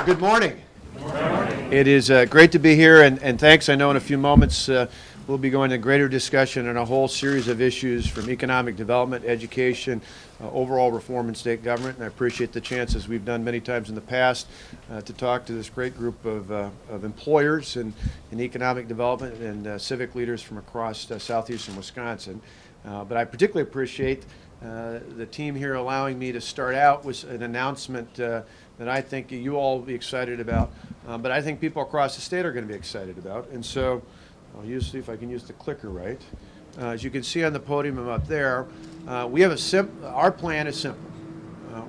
Good morning. It is great to be here, and thanks. I know in a few moments we'll be going to greater discussion on a whole series of issues from economic development, education, overall reform in state government, and I appreciate the chance, as we've done many times in the past, to talk to this great group of employers in economic development and civic leaders from across southeastern Wisconsin. But I particularly appreciate the team here allowing me to start out with an announcement that I think you all will be excited about, but I think people across the state are going to be excited about. And so I'll see if I can use the clicker right. As you can see on the podium up there, we have our plan is simple.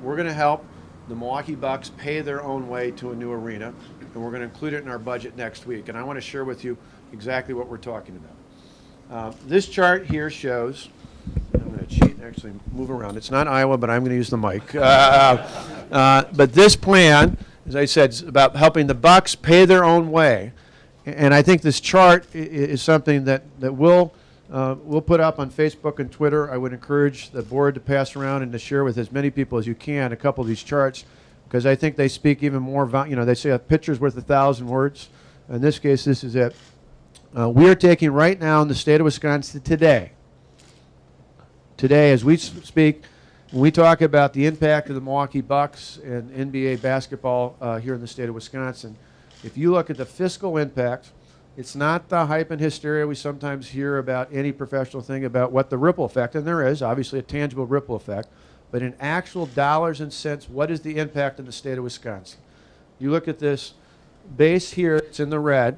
We're going to help the Milwaukee Bucks pay their own way to a new arena, and we're going to include it in our budget next week. And I want to share with you exactly what we're talking about. This chart here shows, I'm going to cheat and actually move around. It's not Iowa, but I'm going to use the mic. But this plan, as I said, is about helping the Bucks pay their own way. And I think this chart is something that we'll put up on Facebook and Twitter. I would encourage the board to pass around and to share with as many people as you can a couple of these charts, because I think they speak even more, they say a picture's worth 1,000 words. In this case, this is it. We are taking right now in the state of Wisconsin today, as we speak, when we talk about the impact of the Milwaukee Bucks and NBA basketball here in the state of Wisconsin, if you look at the fiscal impact, it's not the hype and hysteria we sometimes hear about any professional thing about what the ripple effect, and there is obviously a tangible ripple effect, but in actual dollars and cents, what is the impact in the state of Wisconsin? You look at this base here, it's in the red,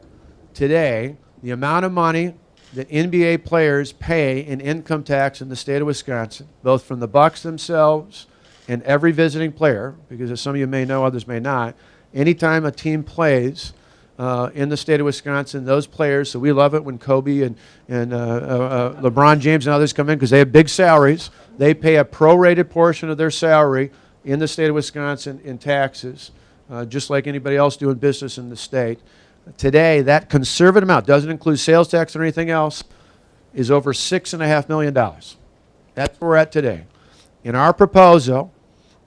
today, the amount of money that NBA players pay in income tax in the state of Wisconsin, both from the Bucks themselves and every visiting player, because as some of you may know, others may not, anytime a team plays in the state of Wisconsin, those players, so we love it when Kobe and LeBron James and others come in because they have big salaries. They pay a prorated portion of their salary in the state of Wisconsin in taxes, just like anybody else doing business in the state. Today, that conservative amount, doesn't include sales tax or anything else, is over $6.5 million. That's where we're at today. In our proposal,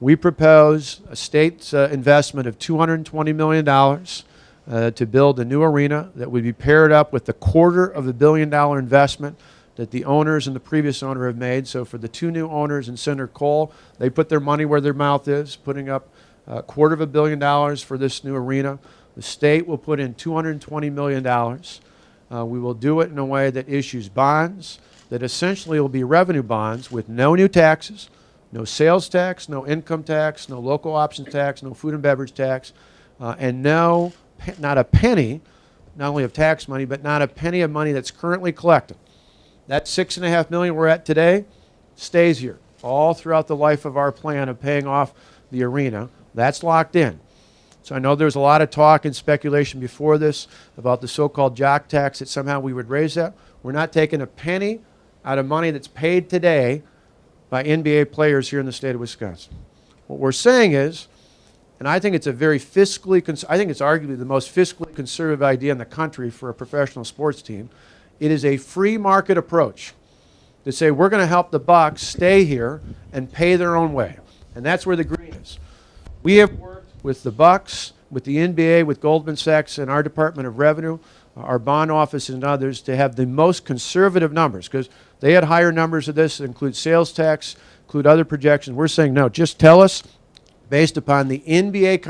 we propose a state investment of $220 million to build a new arena that would be paired up with the $250 million investment that the owners and the previous owner have made. So for the two new owners in Senator Cole, they put their money where their mouth is, putting up $250 million for this new arena. The state will put in $220 million. We will do it in a way that issues bonds that essentially will be revenue bonds with no new taxes, no sales tax, no income tax, no local option tax, no food and beverage tax, and not a penny, not only of tax money, but not a penny of money that's currently collected. That $6.5 million we're at today stays here all throughout the life of our plan of paying off the arena. That's locked in. So I know there was a lot of talk and speculation before this about the so-called jock tax, that somehow we would raise that. We're not taking a penny out of money that's paid today by NBA players here in the state of Wisconsin. What we're saying is, and I think it's a very I think it's arguably the most fiscally conservative idea in the country for a professional sports team. It is a free market approach to say we're going to help the Bucks stay here and pay their own way. And that's where the green is. We have worked with the Bucks, with the NBA, with Goldman Sachs and our Department of Revenue, our bond office and others, to have the most conservative numbers, because they had higher numbers of this that include sales tax, include other projections. We're saying, no, just tell us, based upon the NBA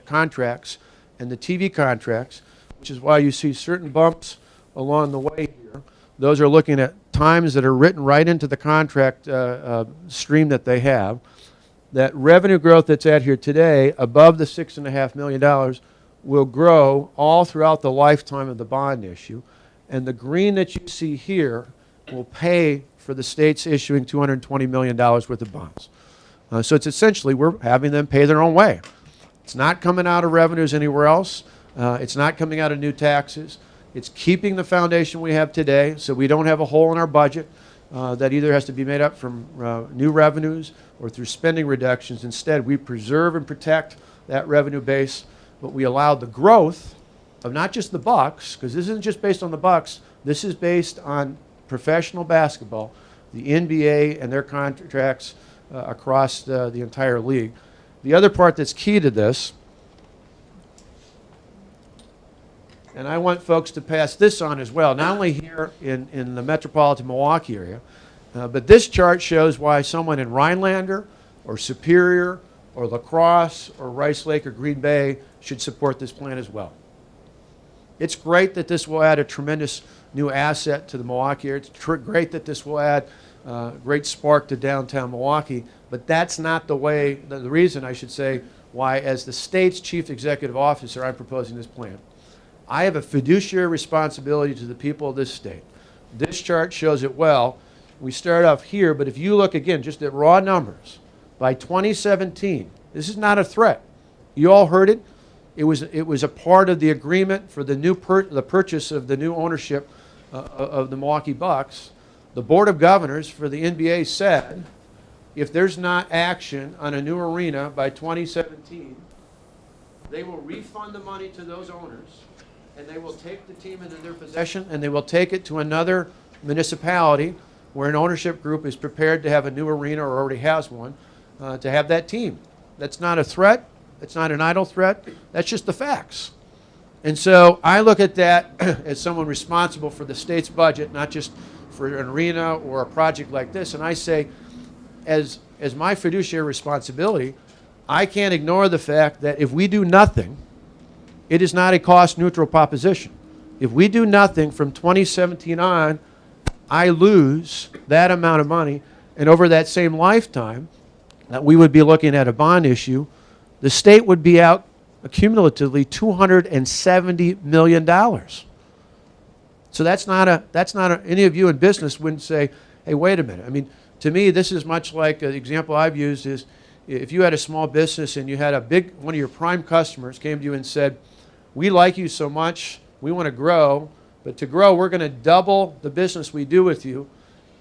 contracts and the TV contracts, which is why you see certain bumps along the way here. Those are looking at times that are written right into the contract stream that they have. That revenue growth that's at here today, above the $6.5 million, will grow all throughout the lifetime of the bond issue. And the green that you see here will pay for the state's issuing $220 million worth of bonds. So it's essentially, we're having them pay their own way. It's not coming out of revenues anywhere else. It's not coming out of new taxes. It's keeping the foundation we have today, so we don't have a hole in our budget that either has to be made up from new revenues or through spending reductions. Instead, we preserve and protect that revenue base, but we allow the growth of not just the Bucks, because this isn't just based on the Bucks, this is based on professional basketball, the NBA and their contracts across the entire league. The other part that's key to this And I want folks to pass this on as well, not only here in the metropolitan Milwaukee area, but this chart shows why someone in Rhinelander or Superior or La Crosse or Rice Lake or Green Bay should support this plan as well. It's great that this will add a tremendous new asset to the Milwaukee area. It's great that this will add a great spark to downtown Milwaukee, but that's not the reason, I should say, why, as the state's chief executive officer, I'm proposing this plan. I have a fiduciary responsibility to the people of this state. This chart shows it well. We start off here, but if you look again just at raw numbers, by 2017, this is not a threat. You all heard it. It was a part of the agreement for the the purchase of the new ownership of the Milwaukee Bucks. The Board of Governors for the NBA said, if there's not action on a new arena by 2017, they will refund the money to those owners, and they will take the team into their possession, and they will take it to another municipality where an ownership group is prepared to have a new arena or already has one, to have that team. That's not a threat. It's not an idle threat. That's just the facts. And so I look at that as someone responsible for the state's budget, not just for an arena or a project like this. And I say, as my fiduciary responsibility, I can't ignore the fact that if we do nothing, it is not a cost-neutral proposition. If we do nothing from 2017 on, I lose that amount of money. And over that same lifetime, that we would be looking at a bond issue, the state would be out cumulatively $270 million. So that's not any of you in business wouldn't say, hey, wait a minute. I mean, to me, this is much like the example I've used is if you had a small business and you had one of your prime customers came to you and said, we like you so much, we want to grow, but to grow, we're going to double the business we do with you,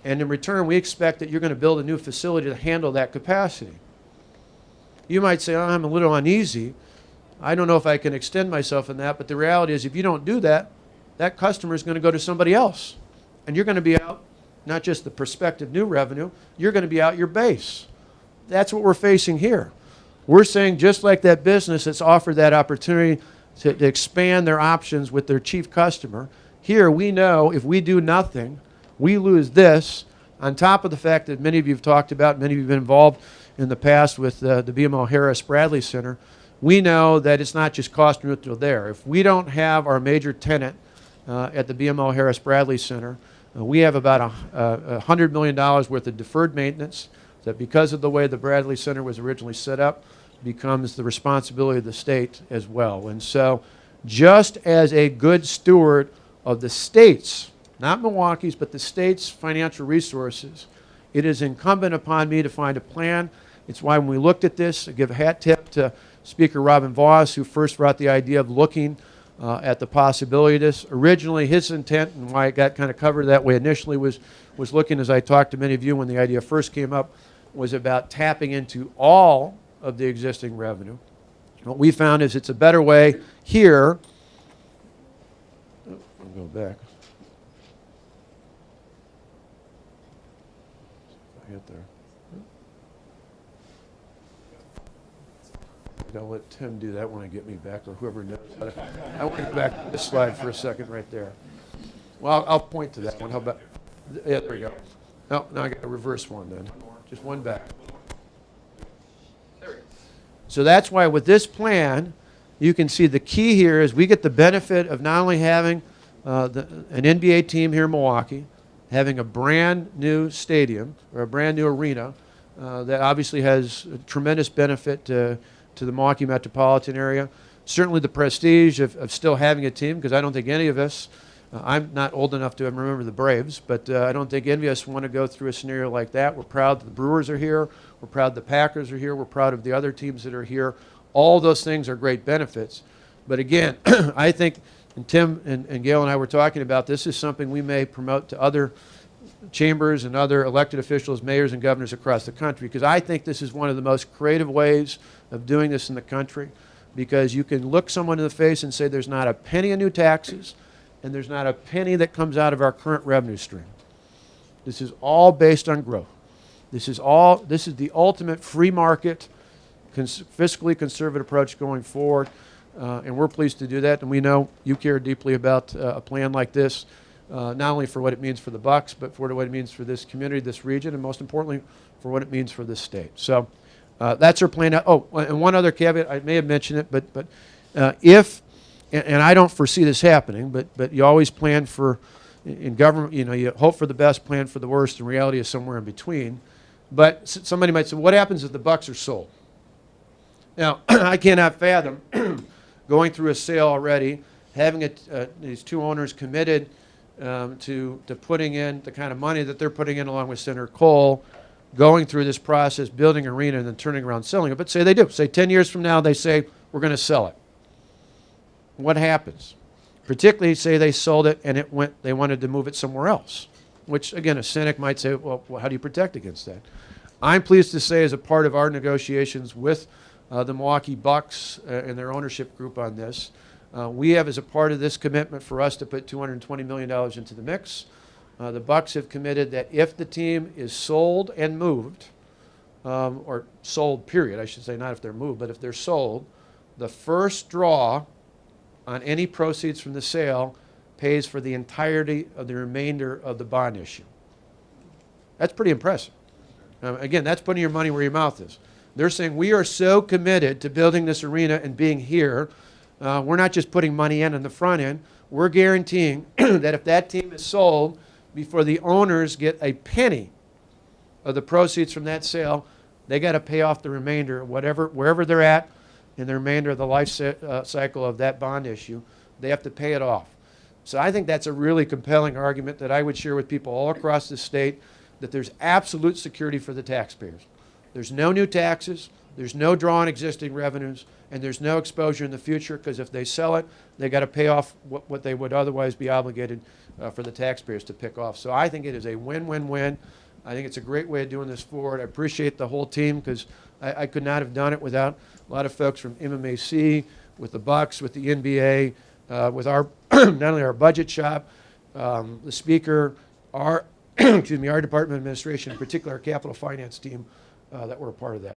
and in return, we expect that you're going to build a new facility to handle that capacity. You might say, oh, I'm a little uneasy. I don't know if I can extend myself in that, but the reality is if you don't do that, that customer is going to go to somebody else, and you're going to be out not just the prospective new revenue, you're going to be out your base. That's what we're facing here. We're saying just like that business that's offered that opportunity to expand their options with their chief customer, here we know if we do nothing, we lose this, on top of the fact that many of you have talked about, many of you have been involved in the past with the BMO Harris Bradley Center. We know that it's not just cost neutral there. If we don't have our major tenant at the BMO Harris Bradley Center, we have about $100 million worth of deferred maintenance that, because of the way the Bradley Center was originally set up, becomes the responsibility of the state as well. And so just as a good steward of the state's, not Milwaukee's, but the state's financial resources, it is incumbent upon me to find a plan. It's why when we looked at this, I give a hat tip to Speaker Robin Voss, who first brought the idea of looking at the possibility of this. Originally, his intent, and why it got kind of covered that way initially, was looking, as I talked to many of you when the idea first came up, was about tapping into all of the existing revenue. What we found is it's a better way here. I'll go back. I get there. I'll let Tim do that when I get me back, or whoever knows how to. I want to go back to this slide for a second right there. Well, I'll point to that one. How about? Yeah, there we go. No, now I got a reverse one then. Just one back. There we go. So that's why with this plan, you can see the key here is we get the benefit of not only having an NBA team here in Milwaukee, having a brand new stadium or a brand new arena that obviously has a tremendous benefit to the Milwaukee metropolitan area. Certainly the prestige of still having a team, because I don't think any of us, I'm not old enough to remember the Braves, but I don't think any of us want to go through a scenario like that. We're proud that the Brewers are here. We're proud the Packers are here. We're proud of the other teams that are here. All those things are great benefits. But again, I think, and Tim and Gail and I were talking about, this is something we may promote to other chambers and other elected officials, mayors and governors across the country, because I think this is one of the most creative ways of doing this in the country, because you can look someone in the face and say there's not a penny of new taxes and there's not a penny that comes out of our current revenue stream. This is all based on growth. This is the ultimate free market, fiscally conservative approach going forward. and we're pleased to do that. And we know you care deeply about a plan like this, not only for what it means for the Bucks, but for what it means for this community, this region, and most importantly, for what it means for this state. So that's our plan. Oh, and one other caveat, I may have mentioned it, but if, and I don't foresee this happening, but you always plan for, in government, you hope for the best, plan for the worst, and reality is somewhere in between. But somebody might say, what happens if the Bucks are sold? Now, I cannot fathom going through a sale already, having these two owners committed to putting in the kind of money that they're putting in along with Senator Cole, going through this process, building an arena, and then turning around selling it. But say they do. Say 10 years from now, they say, we're going to sell it. What happens? Particularly, say they sold it and they wanted to move it somewhere else, which, again, a cynic might say, well, how do you protect against that? I'm pleased to say, as a part of our negotiations with the Milwaukee Bucks and their ownership group on this, we have, as a part of this commitment for us to put $220 million into the mix, the Bucks have committed that if the team is sold and moved, or sold, period, I should say, not if they're moved, but if they're sold, the first draw on any proceeds from the sale pays for the entirety of the remainder of the bond issue. That's pretty impressive. Again, that's putting your money where your mouth is. They're saying, we are so committed to building this arena and being here, we're not just putting money in on the front end, we're guaranteeing that if that team is sold before the owners get a penny of the proceeds from that sale, they got to pay off the remainder, wherever they're at in the remainder of the life cycle of that bond issue. They have to pay it off. So I think that's a really compelling argument that I would share with people all across the state, that there's absolute security for the taxpayers. There's no new taxes, there's no draw on existing revenues, and there's no exposure in the future, because if they sell it, they got to pay off what they would otherwise be obligated for the taxpayers to pick off. So I think it is a win-win-win. I think it's a great way of doing this forward. I appreciate the whole team, because I could not have done it without a lot of folks from MMAC, with the Bucks, with the NBA, with our not only our budget shop, the speaker, our excuse me, our Department of Administration, in particular our capital finance team, that were a part of that.